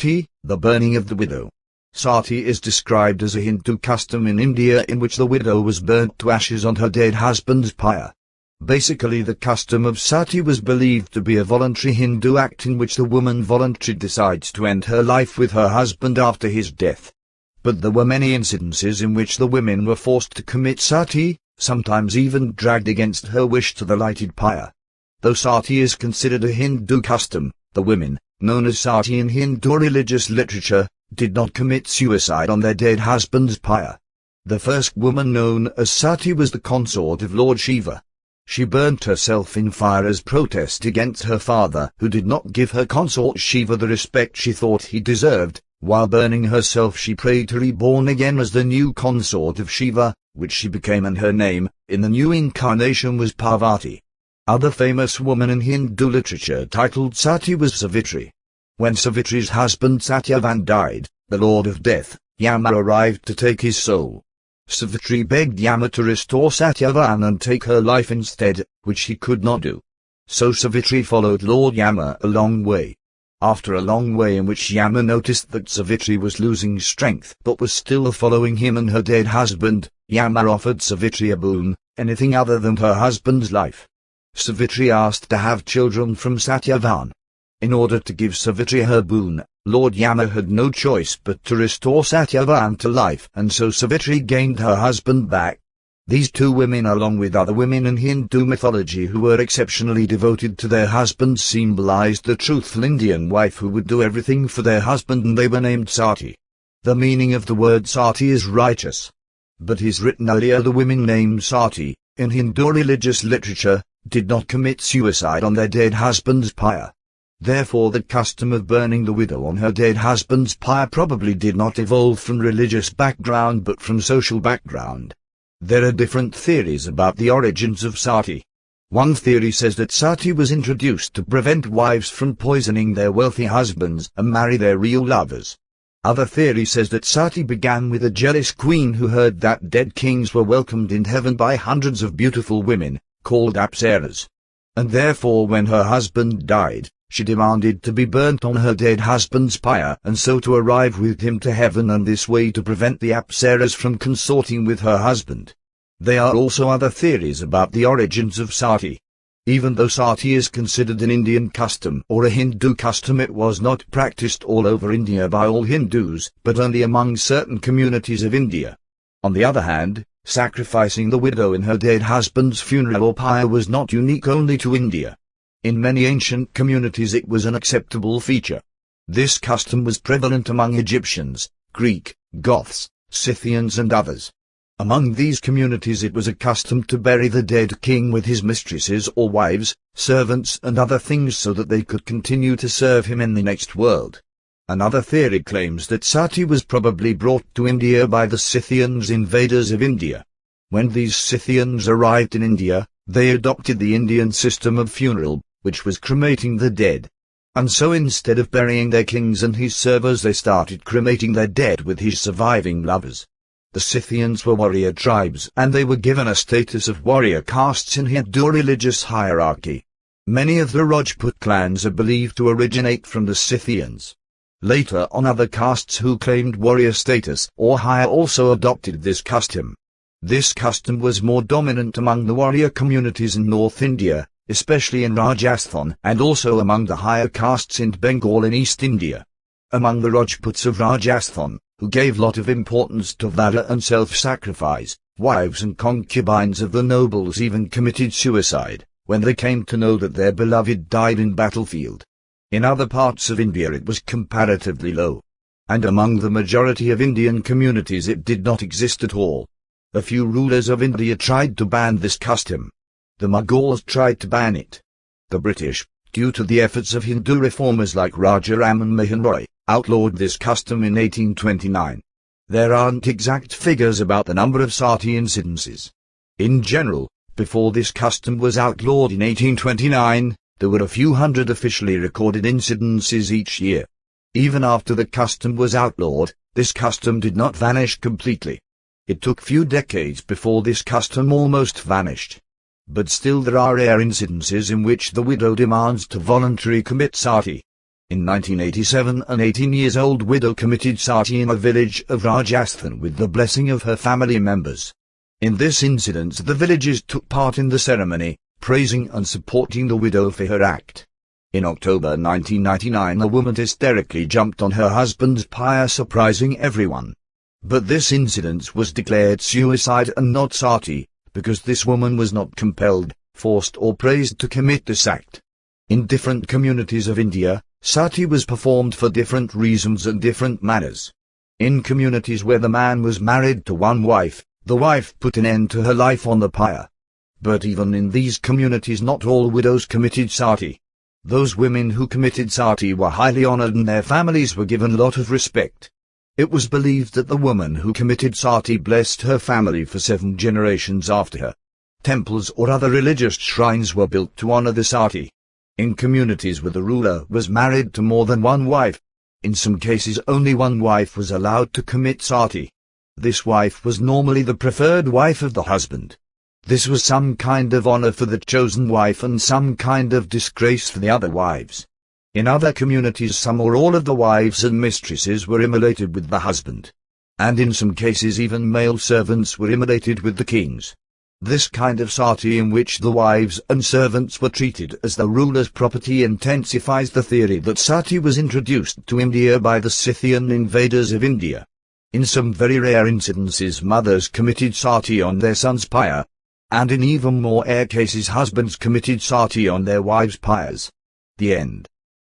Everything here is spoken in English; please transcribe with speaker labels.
Speaker 1: Sati, the burning of the widow. Sati is described as a Hindu custom in India in which the widow was burnt to ashes on her dead husband's pyre. Basically, the custom of Sati was believed to be a voluntary Hindu act in which the woman voluntarily decides to end her life with her husband after his death. But there were many incidences in which the women were forced to commit Sati, sometimes even dragged against her wish to the lighted pyre. Though Sati is considered a Hindu custom, the women, known as Sati in Hindu religious literature, did not commit suicide on their dead husband's pyre. The first woman known as Sati was the consort of Lord Shiva. She burnt herself in fire as protest against her father, who did not give her consort Shiva the respect she thought he deserved. While burning herself, she prayed to be born again as the new consort of Shiva, which she became, and her name, in the new incarnation, was Parvati. Other famous woman in Hindu literature titled Sati was Savitri. When Savitri's husband Satyavan died, the Lord of Death, Yama, arrived to take his soul. Savitri begged Yama to restore Satyavan and take her life instead, which he could not do. So Savitri followed Lord Yama a long way. After a long way in which Yama noticed that Savitri was losing strength but was still following him and her dead husband, Yama offered Savitri a boon, anything other than her husband's life. Savitri asked to have children from Satyavan. In order to give Savitri her boon, Lord Yama had no choice but to restore Satyavan to life, and so Savitri gained her husband back. These two women, along with other women in Hindu mythology who were exceptionally devoted to their husbands, symbolized the truthful Indian wife who would do everything for their husband, and they were named Sati. The meaning of the word Sati is righteous. But is written earlier, the women named Sati, in Hindu religious literature, did not commit suicide on their dead husband's pyre. Therefore the custom of burning the widow on her dead husband's pyre probably did not evolve from religious background but from social background. There are different theories about the origins of Sati. One theory says that Sati was introduced to prevent wives from poisoning their wealthy husbands and marry their real lovers. Other theory says that Sati began with a jealous queen who heard that dead kings were welcomed in heaven by hundreds of beautiful women, called apsaras. And therefore when her husband died, she demanded to be burnt on her dead husband's pyre, and so to arrive with him to heaven, and this way to prevent the apsaras from consorting with her husband. There are also other theories about the origins of Sati. Even though Sati is considered an Indian custom or a Hindu custom, it was not practiced all over India by all Hindus, but only among certain communities of India. On the other hand, sacrificing the widow in her dead husband's funeral or pyre was not unique only to India. In many ancient communities it was an acceptable feature. This custom was prevalent among Egyptians, Greek, Goths, Scythians and others. Among these communities it was a custom to bury the dead king with his mistresses or wives, servants and other things so that they could continue to serve him in the next world. Another theory claims that Sati was probably brought to India by the Scythians, invaders of India. When these Scythians arrived in India, they adopted the Indian system of funeral, which was cremating the dead. And so instead of burying their kings and his servers, they started cremating their dead with his surviving lovers. The Scythians were warrior tribes, and they were given a status of warrior castes in Hindu religious hierarchy. Many of the Rajput clans are believed to originate from the Scythians. Later on, other castes who claimed warrior status or higher also adopted this custom. This custom was more dominant among the warrior communities in North India, especially in Rajasthan, and also among the higher castes in Bengal in East India. Among the Rajputs of Rajasthan, who gave lot of importance to valor and self-sacrifice, wives and concubines of the nobles even committed suicide when they came to know that their beloved died in battlefield. In other parts of India it was comparatively low. And among the majority of Indian communities it did not exist at all. A few rulers of India tried to ban this custom. The Mughals tried to ban it. The British, due to the efforts of Hindu reformers like Raja Ram and Mohan Roy, outlawed this custom in 1829. There aren't exact figures about the number of Sati incidences. In general, before this custom was outlawed in 1829, there were a few hundred officially recorded incidences each year. Even after the custom was outlawed, this custom did not vanish completely. It took few decades before this custom almost vanished. But still there are rare incidences in which the widow demands to voluntarily commit Sati. In 1987, an 18-year-old widow committed sati in a village of Rajasthan with the blessing of her family members. In this incident, the villagers took part in the ceremony, praising and supporting the widow for her act. In October 1999, a woman hysterically jumped on her husband's pyre, surprising everyone. But this incident was declared suicide and not sati, because this woman was not compelled, forced or praised to commit this act. In different communities of India, sati was performed for different reasons and different manners. In communities where the man was married to one wife, the wife put an end to her life on the pyre. But even in these communities, not all widows committed sati. Those women who committed sati were highly honored and their families were given a lot of respect. It was believed that the woman who committed sati blessed her family for 7 generations after her. Temples or other religious shrines were built to honor the sati. In communities where the ruler was married to more than one wife, in some cases only one wife was allowed to commit sati. This wife was normally the preferred wife of the husband. This was some kind of honor for the chosen wife and some kind of disgrace for the other wives. In other communities, some or all of the wives and mistresses were immolated with the husband. And in some cases even male servants were immolated with the kings. This kind of sati in which the wives and servants were treated as the ruler's property intensifies the theory that sati was introduced to India by the Scythian invaders of India. In some very rare incidences, mothers committed sati on their sons' pyre, and in even more rare cases husbands committed sati on their wives' pyres. The end.